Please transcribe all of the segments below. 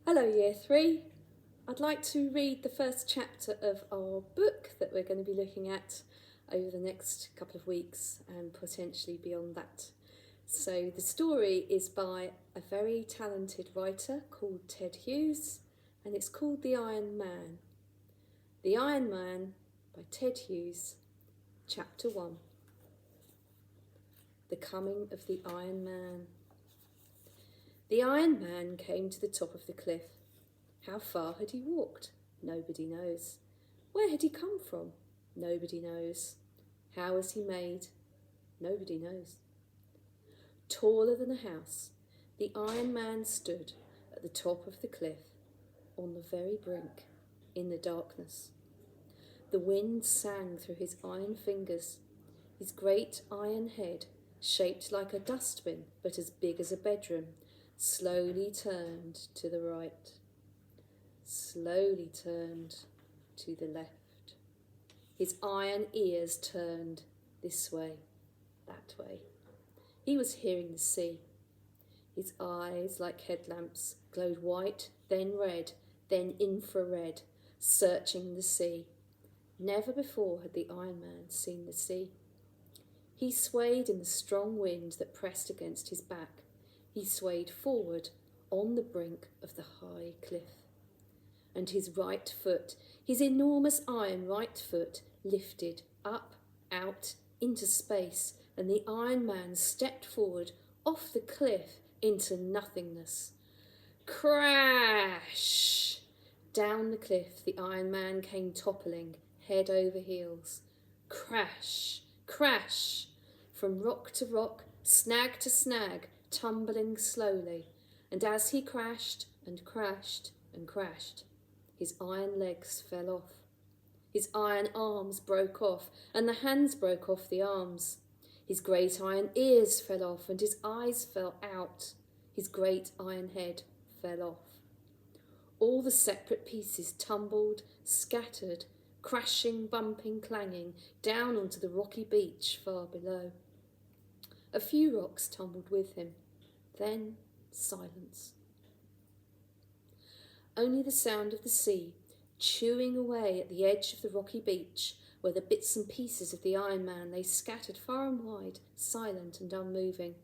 Hello Year 3. I'd like to read the first chapter of our book that we're going to be looking at over the next couple of weeks and potentially beyond that. So the story is by a very talented writer called Ted Hughes, and it's called The Iron Man. The Iron Man by Ted Hughes, Chapter 1. The Coming of the Iron Man. The Iron Man came to the top of the cliff. How far had he walked? Nobody knows. Where had he come from? Nobody knows. How was he made? Nobody knows. Taller than a house, the Iron Man stood at the top of the cliff, on the very brink, in the darkness. The wind sang through his iron fingers. His great iron head, shaped like a dustbin but as big as a bedroom, slowly turned to the right, slowly turned to the left. His iron ears turned this way, that way. He was hearing the sea. His eyes, like headlamps, glowed white, then red, then infrared, searching the sea. Never before had the Iron Man seen the sea. He swayed in the strong wind that pressed against his back. He swayed forward on the brink of the high cliff. And his right foot, his enormous iron right foot, lifted up, out, into space, and the Iron Man stepped forward off the cliff into nothingness. Crash! Down the cliff the Iron Man came toppling, head over heels. Crash! Crash! From rock to rock, snag to snag, tumbling slowly, and as he crashed and crashed and crashed, his iron legs fell off. His iron arms broke off, and the hands broke off the arms. His great iron ears fell off, and his eyes fell out. His great iron head fell off. All the separate pieces tumbled, scattered, crashing, bumping, clanging, down onto the rocky beach far below. A few rocks tumbled with him. Then silence. Only the sound of the sea, chewing away at the edge of the rocky beach, where the bits and pieces of the Iron Man lay scattered far and wide, silent and unmoving.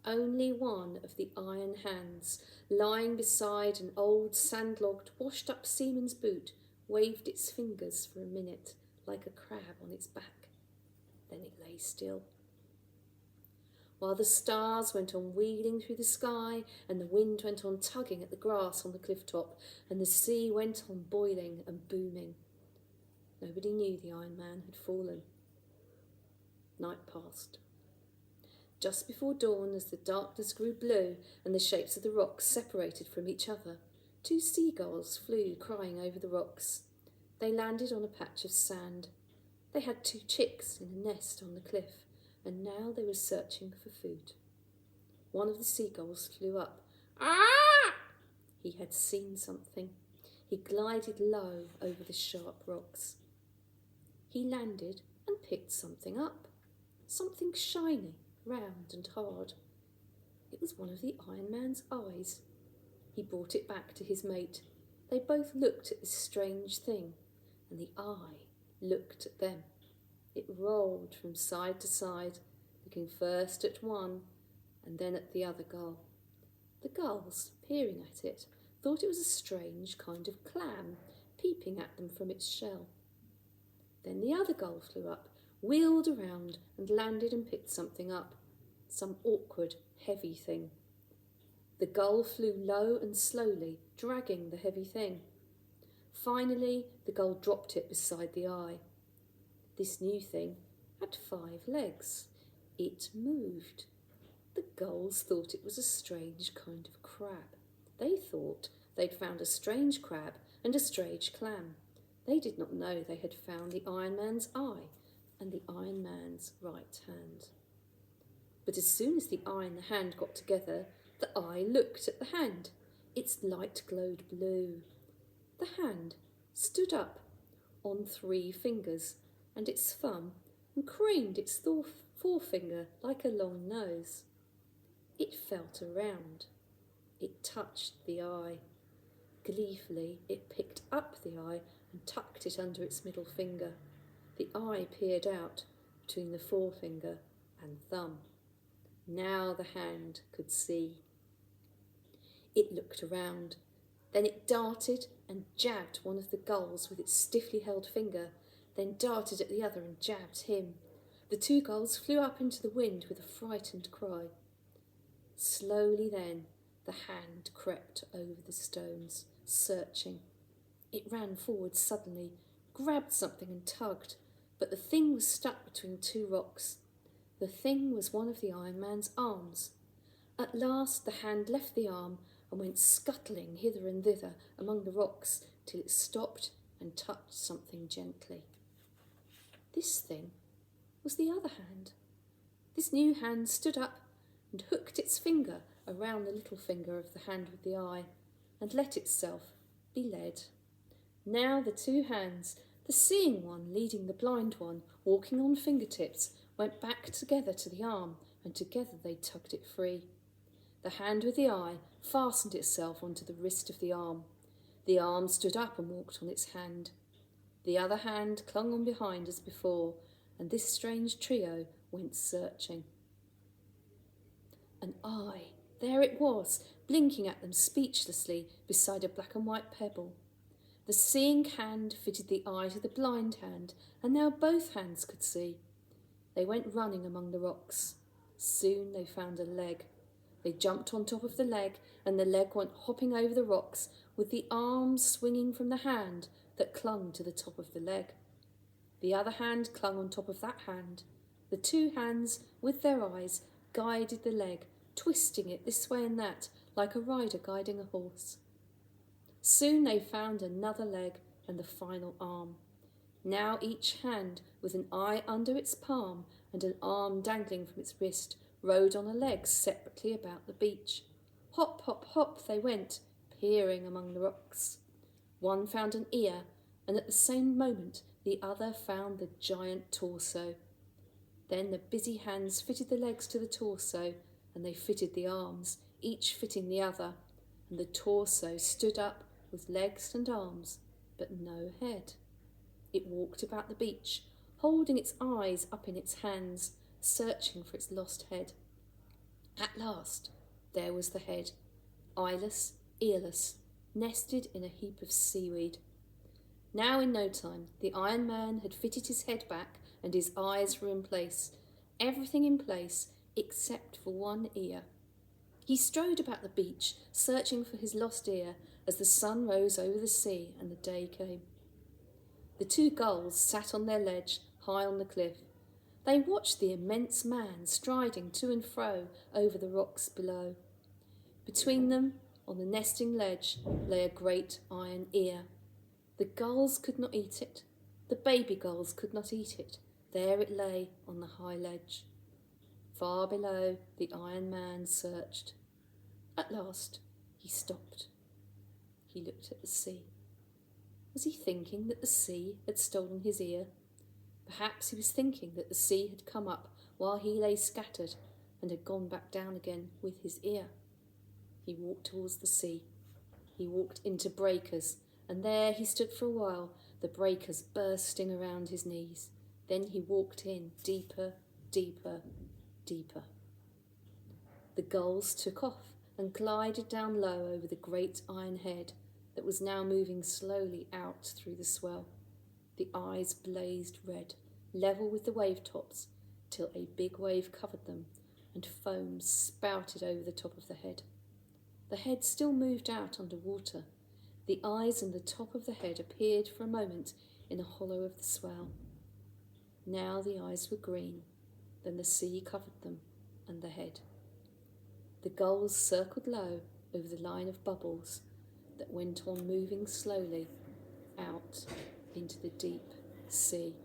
Only one of the iron hands, lying beside an old sand-logged, washed-up seaman's boot, waved its fingers for a minute, like a crab on its back. Then it lay still. While the stars went on wheeling through the sky, and the wind went on tugging at the grass on the cliff top, and the sea went on boiling and booming. Nobody knew the Iron Man had fallen. Night passed. Just before dawn, as the darkness grew blue and the shapes of the rocks separated from each other, two seagulls flew crying over the rocks. They landed on a patch of sand. They had two chicks in a nest on the cliff, and now they were searching for food. One of the seagulls flew up. Ah! He had seen something. He glided low over the sharp rocks. He landed and picked something up, something shiny, round and hard. It was one of the Iron Man's eyes. He brought it back to his mate. They both looked at this strange thing, and the eye looked at them. It rolled from side to side, looking first at one and then at the other gull. The gulls, peering at it, thought it was a strange kind of clam peeping at them from its shell. Then the other gull flew up, wheeled around and landed and picked something up, some awkward, heavy thing. The gull flew low and slowly, dragging the heavy thing. Finally, the gull dropped it beside the eye. This new thing had 5 legs. It moved. The gulls thought it was a strange kind of crab. They thought they'd found a strange crab and a strange clam. They did not know they had found the Iron Man's eye and the Iron Man's right hand. But as soon as the eye and the hand got together, the eye looked at the hand. Its light glowed blue. The hand stood up on 3 fingers, and its thumb, and craned its forefinger like a long nose. It felt around. It touched the eye. Gleefully, it picked up the eye and tucked it under its middle finger. The eye peered out between the forefinger and thumb. Now the hand could see. It looked around. Then it darted and jabbed one of the gulls with its stiffly held finger, then darted at the other and jabbed him. The two gulls flew up into the wind with a frightened cry. Slowly then, the hand crept over the stones, searching. It ran forward suddenly, grabbed something and tugged, but the thing was stuck between two rocks. The thing was one of the Iron Man's arms. At last the hand left the arm and went scuttling hither and thither among the rocks till it stopped and touched something gently. This thing was the other hand. This new hand stood up and hooked its finger around the little finger of the hand with the eye and let itself be led. Now the two hands, the seeing one leading the blind one, walking on fingertips, went back together to the arm, and together they tugged it free. The hand with the eye fastened itself onto the wrist of the arm. The arm stood up and walked on its hand. The other hand clung on behind as before, and this strange trio went searching. An eye, there it was, blinking at them speechlessly beside a black and white pebble. The seeing hand fitted the eye to the blind hand, and now both hands could see. They went running among the rocks. Soon they found a leg. They jumped on top of the leg, and the leg went hopping over the rocks, with the arm swinging from the hand that clung to the top of the leg. The other hand clung on top of that hand. The two hands, with their eyes, guided the leg, twisting it this way and that, like a rider guiding a horse. Soon they found another leg and the final arm. Now each hand, with an eye under its palm and an arm dangling from its wrist, rode on a leg separately about the beach. Hop, hop, hop they went, peering among the rocks. One found an ear, and at the same moment the other found the giant torso. Then the busy hands fitted the legs to the torso, and they fitted the arms, each fitting the other, and the torso stood up with legs and arms, but no head. It walked about the beach, holding its eyes up in its hands, searching for its lost head. At last, there was the head, eyeless, earless, nested in a heap of seaweed. Now in no time, the Iron Man had fitted his head back and his eyes were in place, everything in place except for one ear. He strode about the beach, searching for his lost ear as the sun rose over the sea and the day came. The two gulls sat on their ledge high on the cliff. They watched the immense man striding to and fro over the rocks below. Between them, on the nesting ledge, lay a great iron ear. The gulls could not eat it. The baby gulls could not eat it. There it lay on the high ledge. Far below, the Iron Man searched. At last, he stopped. He looked at the sea. Was he thinking that the sea had stolen his ear? Perhaps he was thinking that the sea had come up while he lay scattered and had gone back down again with his ear. He walked towards the sea. He walked into breakers, and there he stood for a while, the breakers bursting around his knees. Then he walked in, deeper, deeper, deeper. The gulls took off and glided down low over the great iron head that was now moving slowly out through the swell. The eyes blazed red, level with the wave tops, till a big wave covered them, and foam spouted over the top of the head. The head still moved out under water. The eyes and the top of the head appeared for a moment in a hollow of the swell. Now the eyes were green, then the sea covered them, and the head. The gulls circled low over the line of bubbles that went on moving slowly out into the deep sea.